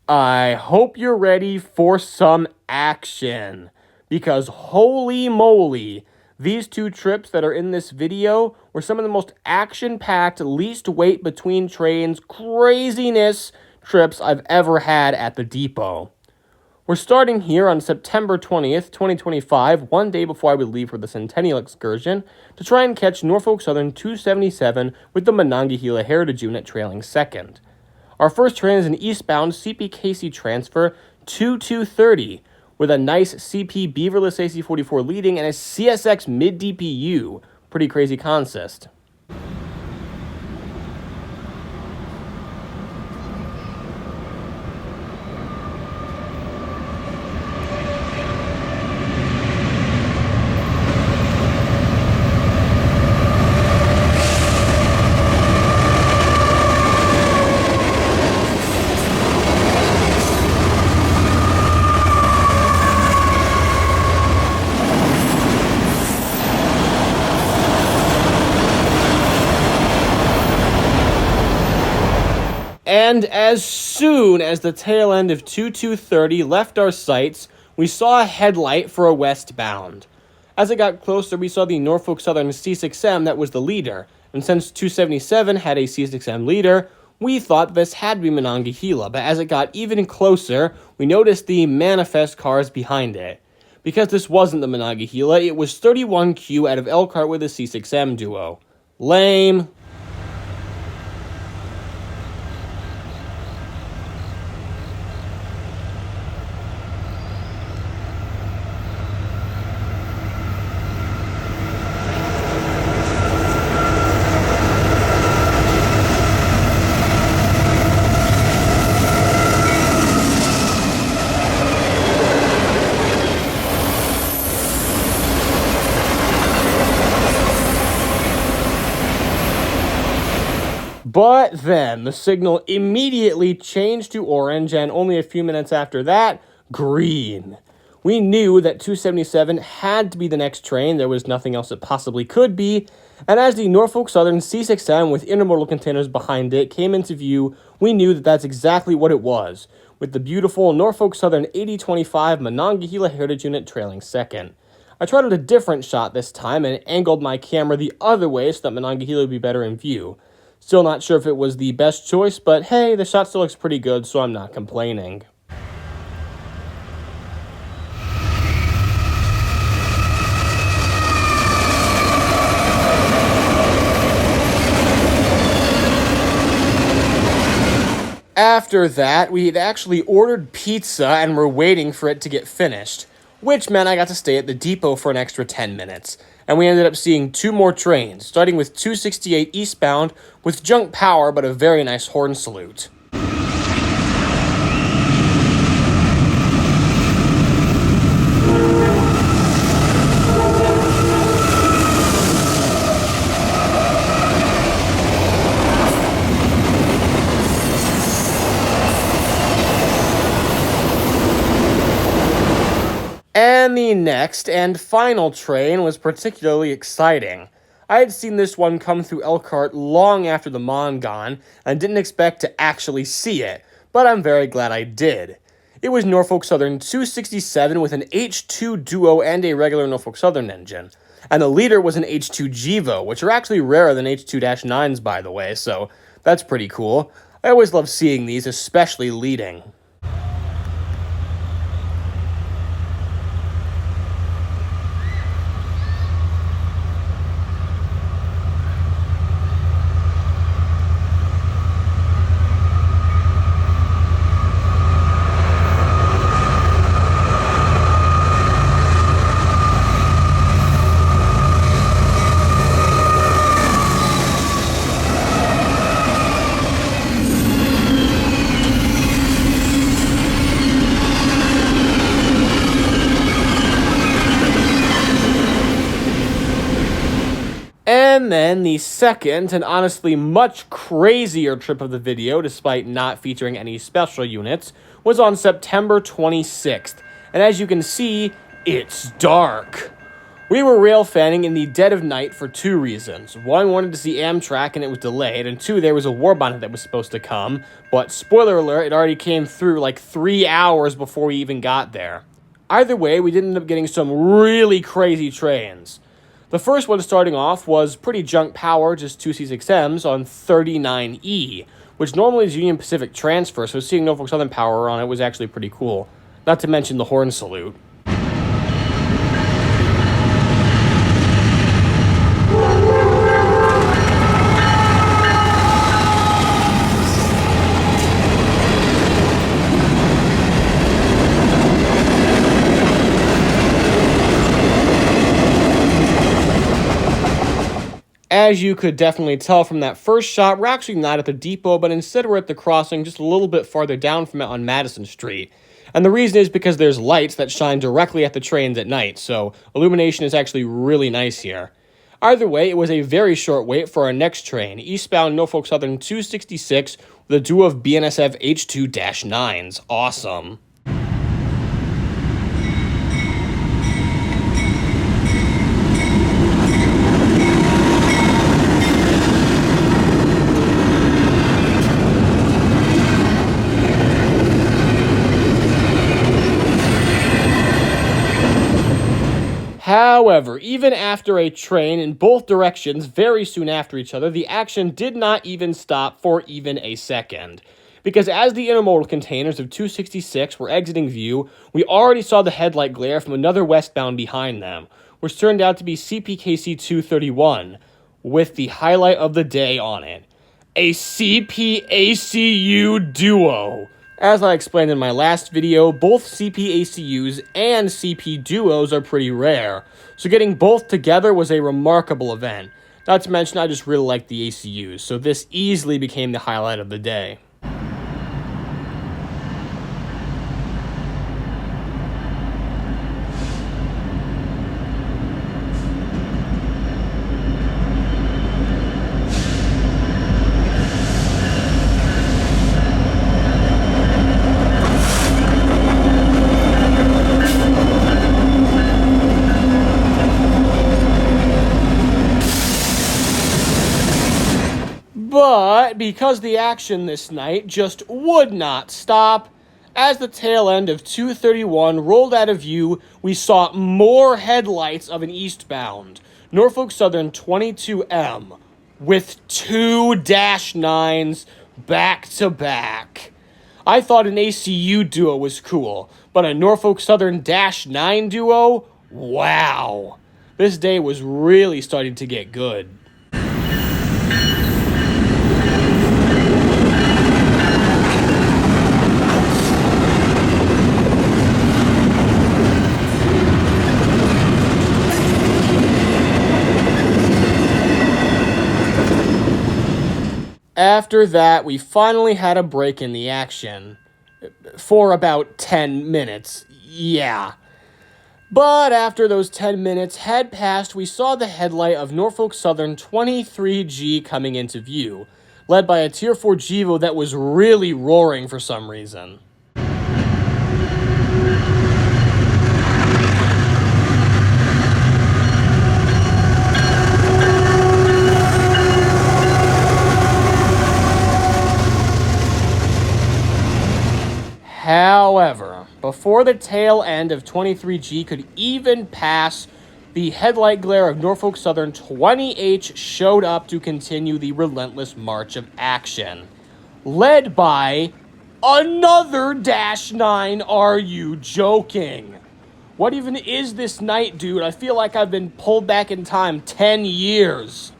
I hope you're ready for some action, because holy moly, these two trips that are in this video were some of the most action-packed, least wait between trains, craziness trips I've ever had at the depot. We're starting here on September 20th, 2025, one day before I would leave for the Centennial excursion, to try and catch Norfolk Southern 277 with the Monongahela Heritage Unit trailing second. Our first train is an eastbound CPKC transfer 2230 with a nice CP Beaverless AC44 leading and a CSX mid-DPU. Pretty crazy consist. And as soon as the tail end of 2230 left our sights, we saw a headlight for a westbound. As it got closer, we saw the Norfolk Southern C6M that was the leader, and since 277 had a C6M leader, we thought this had to be Monongahela, but as it got even closer, we noticed the manifest cars behind it. Because this wasn't the Monongahela, it was 31Q out of Elkhart with a C6M duo. Lame. But then, the signal immediately changed to orange, and only a few minutes after that, green. We knew that 277 had to be the next train, there was nothing else it possibly could be, and as the Norfolk Southern C6M with intermodal containers behind it came into view, we knew that that's exactly what it was, with the beautiful Norfolk Southern 8025 Monongahela Heritage Unit trailing second. I tried a different shot this time and angled my camera the other way so that Monongahela would be better in view. Still not sure if it was the best choice, but hey, the shot still looks pretty good, so I'm not complaining. After that, we had actually ordered pizza and were waiting for it to get finished, which meant I got to stay at the depot for an extra 10 minutes. And we ended up seeing two more trains, starting with 268 eastbound with junk power but a very nice horn salute. And the next and final train was particularly exciting. I had seen this one come through Elkhart long after the Mon gone, and didn't expect to actually see it, but I'm very glad I did. It was Norfolk Southern 267 with an H2 duo and a regular Norfolk Southern engine. And the leader was an H2 Gevo, which are actually rarer than H2-9s by the way, so that's pretty cool. I always love seeing these, especially leading. And then the second, and honestly much crazier trip of the video, despite not featuring any special units, was on September 26th. And as you can see, it's dark. We were rail fanning in the dead of night for two reasons. One, we wanted to see Amtrak and it was delayed, and two, there was a war bonnet that was supposed to come, but spoiler alert, it already came through like 3 hours before we even got there. Either way, we did end up getting some really crazy trains. The first one starting off was pretty junk power, just 2 C6Ms on 39E, which normally is Union Pacific transfer, so seeing Norfolk Southern power on it was actually pretty cool. Not to mention the horn salute. As you could definitely tell from that first shot, we're actually not at the depot, but instead we're at the crossing just a little bit farther down from it on Madison Street. And the reason is because there's lights that shine directly at the trains at night, so illumination is actually really nice here. Either way, it was a very short wait for our next train, eastbound Norfolk Southern 266 with a duo of BNSF H2-9s. Awesome. However, even after a train in both directions very soon after each other, the action did not even stop for even a second. Because as the intermodal containers of 266 were exiting view, we already saw the headlight glare from another westbound behind them, which turned out to be CPKC 231, with the highlight of the day on it. A CPACU duo. As I explained in my last video, both CPACUs and CP duos are pretty rare, so getting both together was a remarkable event. Not to mention I just really like the ACUs, so this easily became the highlight of the day. But because the action this night just would not stop, as the tail end of 231 rolled out of view, we saw more headlights of an eastbound, Norfolk Southern 22M, with 2 -9s back to back. I thought an ACU duo was cool, but a Norfolk Southern -9 duo? Wow. This day was really starting to get good. After that, we finally had a break in the action. For about 10 minutes, yeah. But after those 10 minutes had passed, we saw the headlight of Norfolk Southern 23G coming into view, led by a Tier 4 Gevo that was really roaring for some reason. However, before the tail end of 23G could even pass, the headlight glare of Norfolk Southern 20H showed up to continue the relentless march of action, led by another -9. Are you joking? What even is this night, dude? I feel like I've been pulled back in time 10 years.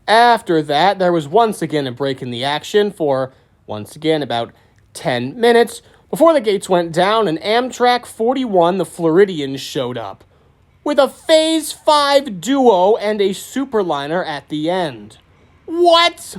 After that, there was once again a break in the action for, once again, about 10 minutes before the gates went down and Amtrak 41, the Floridian, showed up, with a Phase 5 duo and a superliner at the end. What?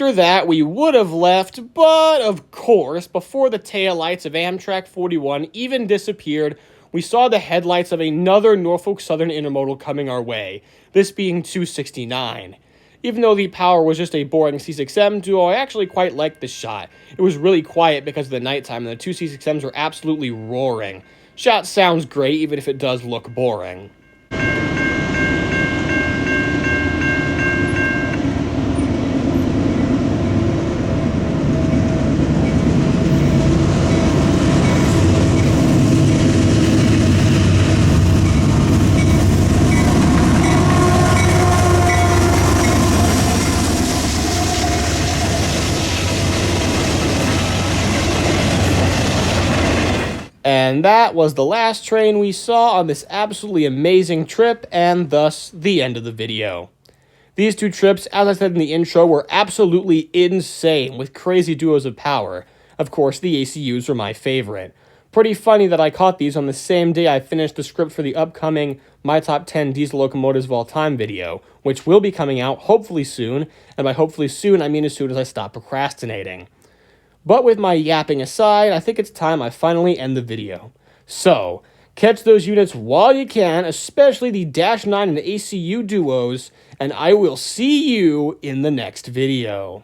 after that, we would have left, but of course, before the taillights of Amtrak 41 even disappeared, we saw the headlights of another Norfolk Southern intermodal coming our way, this being 269. Even though the power was just a boring C6M duo, I actually quite liked the shot. It was really quiet because of the nighttime, and the two C6Ms were absolutely roaring. Shot sounds great, even if it does look boring. And that was the last train we saw on this absolutely amazing trip, and thus the end of the video. These two trips, as I said in the intro, were absolutely insane with crazy duos of power. Of course, the ACUs were my favorite. Pretty funny that I caught these on the same day I finished the script for the upcoming My Top 10 Diesel Locomotives of All Time video, which will be coming out hopefully soon, and by hopefully soon I mean as soon as I stop procrastinating. But with my yapping aside, I think it's time I finally end the video. So, catch those units while you can, especially the Dash 9 and ACU duos, and I will see you in the next video.